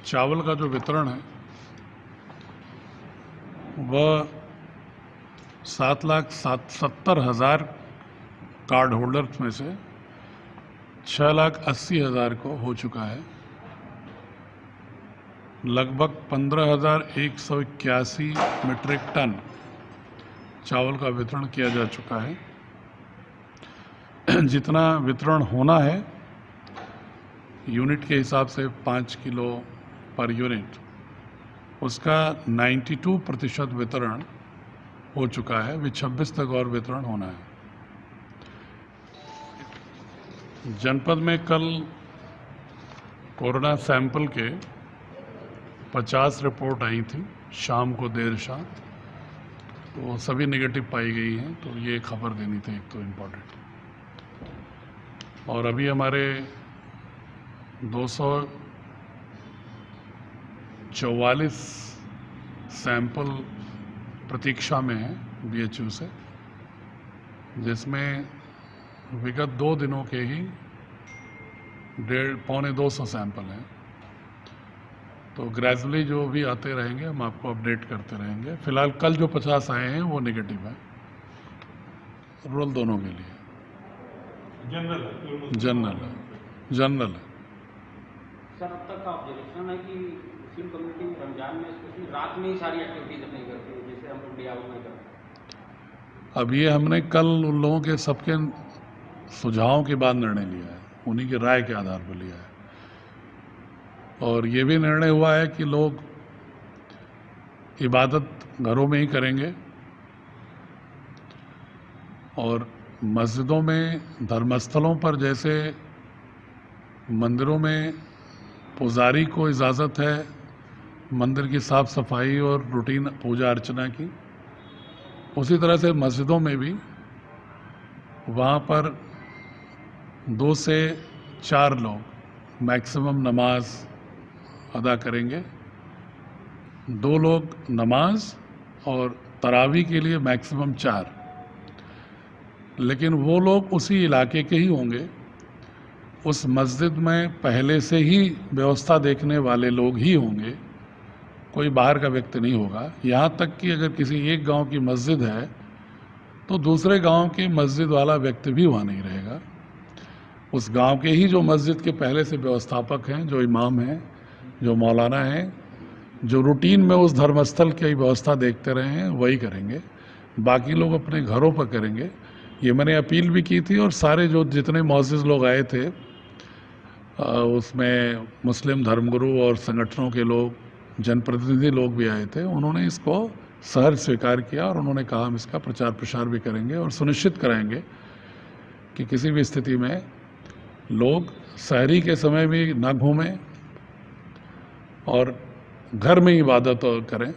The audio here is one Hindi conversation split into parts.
चावल का जो वितरण है वह 7,70,000 कार्ड होल्डर्स में से 6,80,000 को हो चुका है। लगभग 15,181 मीट्रिक टन चावल का वितरण किया जा चुका है। जितना वितरण होना है यूनिट के हिसाब से 5 किलो पर यूनिट, उसका 92% वितरण हो चुका है। अभी 26 तक और वितरण होना है। जनपद में कल कोरोना सैंपल के 50 रिपोर्ट आई थी शाम को देर शाम, तो सभी नेगेटिव पाई गई हैं। तो ये खबर देनी थी एक तो इम्पोर्टेंट। और अभी हमारे 244 सैंपल प्रतीक्षा में है BHU से, जिसमें विगत 2 दिनों के ही 150-200 सैंपल हैं। तो ग्रेजुअली जो भी आते रहेंगे हम आपको अपडेट करते रहेंगे। फिलहाल कल जो 50 आए हैं वो नेगेटिव है, रूरल दोनों के लिए। जनरल है। सर, अब तक का ऑब्जर्वेशन है कि मुस्लिम कम्युनिटी रमजान में स्पेशली रात में ही सारी एक्टिविटीज अपनी करती है, जैसे हम लोग डे आउट में करते हैं। अब ये हमने कल उन लोगों के सबके सुझावों के बाद निर्णय लिया है, उन्हीं की राय के आधार पर लिया है। और ये भी निर्णय हुआ है कि लोग इबादत घरों में ही करेंगे और मस्जिदों में, धर्मस्थलों पर जैसे मंदिरों में पुजारी को इजाज़त है मंदिर की साफ सफाई और रूटीन पूजा अर्चना की, उसी तरह से मस्जिदों में भी वहाँ पर 2 से 4 लोग मैक्सिमम नमाज अदा करेंगे। 2 लोग नमाज और तरावी के लिए मैक्सिमम 4, लेकिन वो लोग उसी इलाके के ही होंगे। उस मस्जिद में पहले से ही व्यवस्था देखने वाले लोग ही होंगे, कोई बाहर का व्यक्ति नहीं होगा। यहाँ तक कि अगर किसी एक गांव की मस्जिद है तो दूसरे गांव के मस्जिद वाला व्यक्ति भी वहाँ नहीं रहेगा। उस गांव के ही जो मस्जिद के पहले से व्यवस्थापक हैं, जो इमाम हैं, जो मौलाना हैं, जो रूटीन में उस धर्मस्थल की व्यवस्था देखते रहे हैं, वही करेंगे। बाकी लोग अपने घरों पर करेंगे। ये मैंने अपील भी की थी और सारे जो जितने मुअज़्ज़िज़ लोग आए थे उसमें मुस्लिम धर्मगुरु और संगठनों के लोग, जनप्रतिनिधि लोग भी आए थे। उन्होंने इसको सहर्ष स्वीकार किया और उन्होंने कहा हम इसका प्रचार प्रसार भी करेंगे और सुनिश्चित कराएंगे कि किसी भी स्थिति में लोग सहरी के समय भी ना घूमें और घर में इबादत करें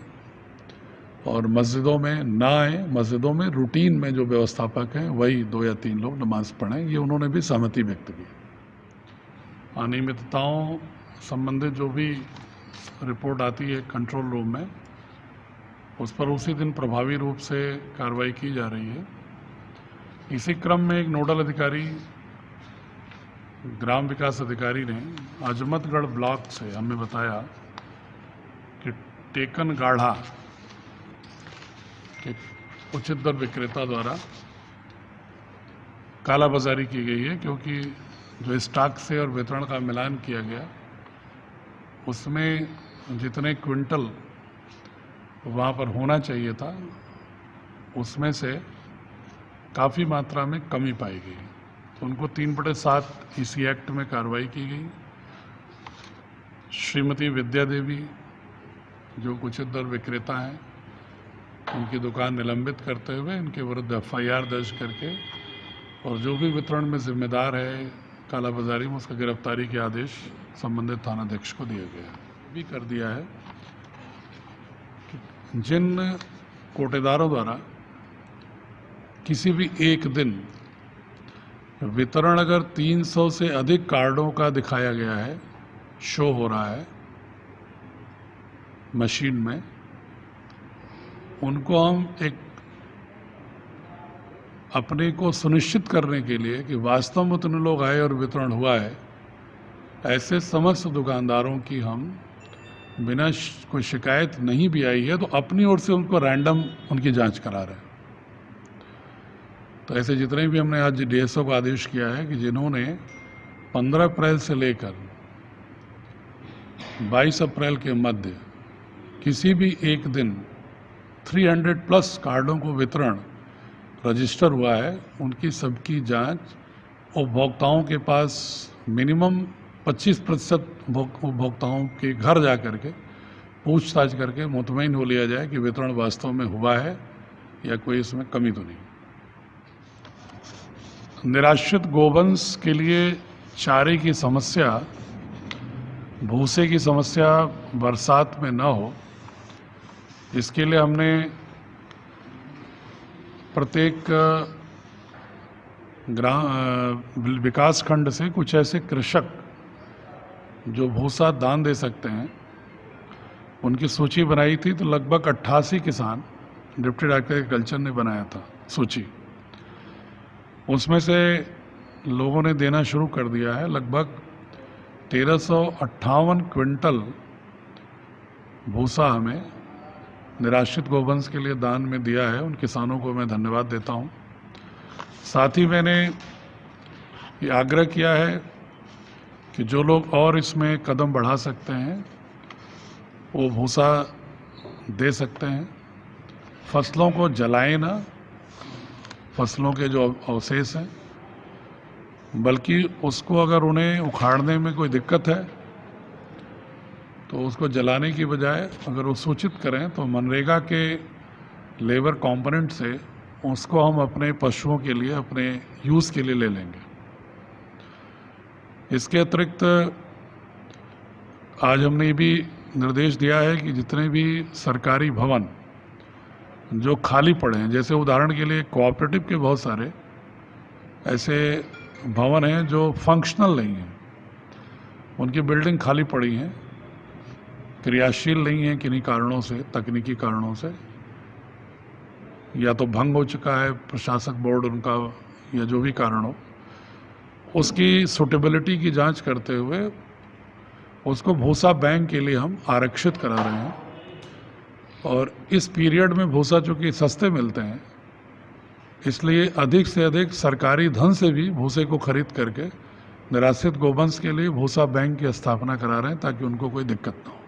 और मस्जिदों में ना आए। मस्जिदों में रूटीन में जो व्यवस्थापक हैं वही 2 या 3 लोग नमाज पढ़ें। ये उन्होंने भी सहमति व्यक्त की। अनियमितताओं संबंधित जो भी रिपोर्ट आती है कंट्रोल रूम में, उस पर उसी दिन प्रभावी रूप से कार्रवाई की जा रही है। इसी क्रम में एक नोडल अधिकारी, ग्राम विकास अधिकारी ने अजमतगढ़ ब्लॉक से हमें बताया कि टेकन गाढ़ा के उचित दर विक्रेता द्वारा कालाबाजारी की गई है, क्योंकि जो स्टॉक से और वितरण का मिलान किया गया उसमें जितने क्विंटल वहाँ पर होना चाहिए था उसमें से काफ़ी मात्रा में कमी पाई गई। तो उनको 3/7 इसी एक्ट में कार्रवाई की गई। श्रीमती विद्या देवी जो उचित दर विक्रेता हैं, उनकी दुकान निलंबित करते हुए इनके विरुद्ध FIR दर्ज करके और जो भी वितरण में जिम्मेदार है कालाबाजारी में, उसका गिरफ्तारी के आदेश संबंधित थानाध्यक्ष को दिया गया है। भी कर दिया है कि जिन कोटेदारों द्वारा किसी भी एक दिन वितरण अगर 300 से अधिक कार्डों का दिखाया गया है, शो हो रहा है मशीन में, उनको हम एक अपने को सुनिश्चित करने के लिए कि वास्तव में उतने लोग आए और वितरण हुआ है, ऐसे समस्त दुकानदारों की हम बिना कोई शिकायत नहीं भी आई है तो अपनी ओर से उनको रैंडम उनकी जांच करा रहे हैं। तो ऐसे जितने भी हमने आज डीएसओ को आदेश किया है कि जिन्होंने 15 अप्रैल से लेकर 22 अप्रैल के मध्य किसी भी एक दिन 300 प्लस कार्डों को वितरण रजिस्टर हुआ है, उनकी सबकी जांच उपभोक्ताओं के पास मिनिमम 25% उपभोक्ताओं के घर जा कर के पूछताछ करके मुतमईन हो लिया जाए कि वितरण वास्तव में हुआ है या कोई इसमें कमी तो नहीं। निराश्रित गोवंश के लिए चारे की समस्या, भूसे की समस्या बरसात में न हो, इसके लिए हमने प्रत्येक विकास खंड से कुछ ऐसे कृषक जो भूसा दान दे सकते हैं उनकी सूची बनाई थी। तो लगभग 88 किसान डिप्टी डायरेक्टर एग्रीकल्चर ने बनाया था सूची, उसमें से लोगों ने देना शुरू कर दिया है। लगभग 1358 क्विंटल भूसा हमें निराश्रित गोवंश के लिए दान में दिया है। उन किसानों को मैं धन्यवाद देता हूं। साथ ही मैंने ये आग्रह किया है कि जो लोग और इसमें कदम बढ़ा सकते हैं वो भूसा दे सकते हैं। फसलों को जलाएं ना, फसलों के जो अवशेष हैं, बल्कि उसको अगर उन्हें उखाड़ने में कोई दिक्कत है तो उसको जलाने की बजाय अगर वो सूचित करें तो मनरेगा के लेबर कंपोनेंट से उसको हम अपने पशुओं के लिए, अपने यूज़ के लिए ले लेंगे। इसके अतिरिक्त आज हमने ये भी निर्देश दिया है कि जितने भी सरकारी भवन जो खाली पड़े हैं, जैसे उदाहरण के लिए कोऑपरेटिव के बहुत सारे ऐसे भवन हैं जो फंक्शनल नहीं हैं, उनकी बिल्डिंग खाली पड़ी हैं, क्रियाशील नहीं है किन्हीं कारणों से, तकनीकी कारणों से, या तो भंग हो चुका है प्रशासक बोर्ड उनका या जो भी कारण हो, उसकी सुटेबिलिटी की जांच करते हुए उसको भूसा बैंक के लिए हम आरक्षित करा रहे हैं। और इस पीरियड में भूसा चूँकि सस्ते मिलते हैं, इसलिए अधिक से अधिक सरकारी धन से भी भूसे को खरीद करके निराश्रित गोवंश के लिए भूसा बैंक की स्थापना करा रहे हैं ताकि उनको कोई दिक्कत ना हो।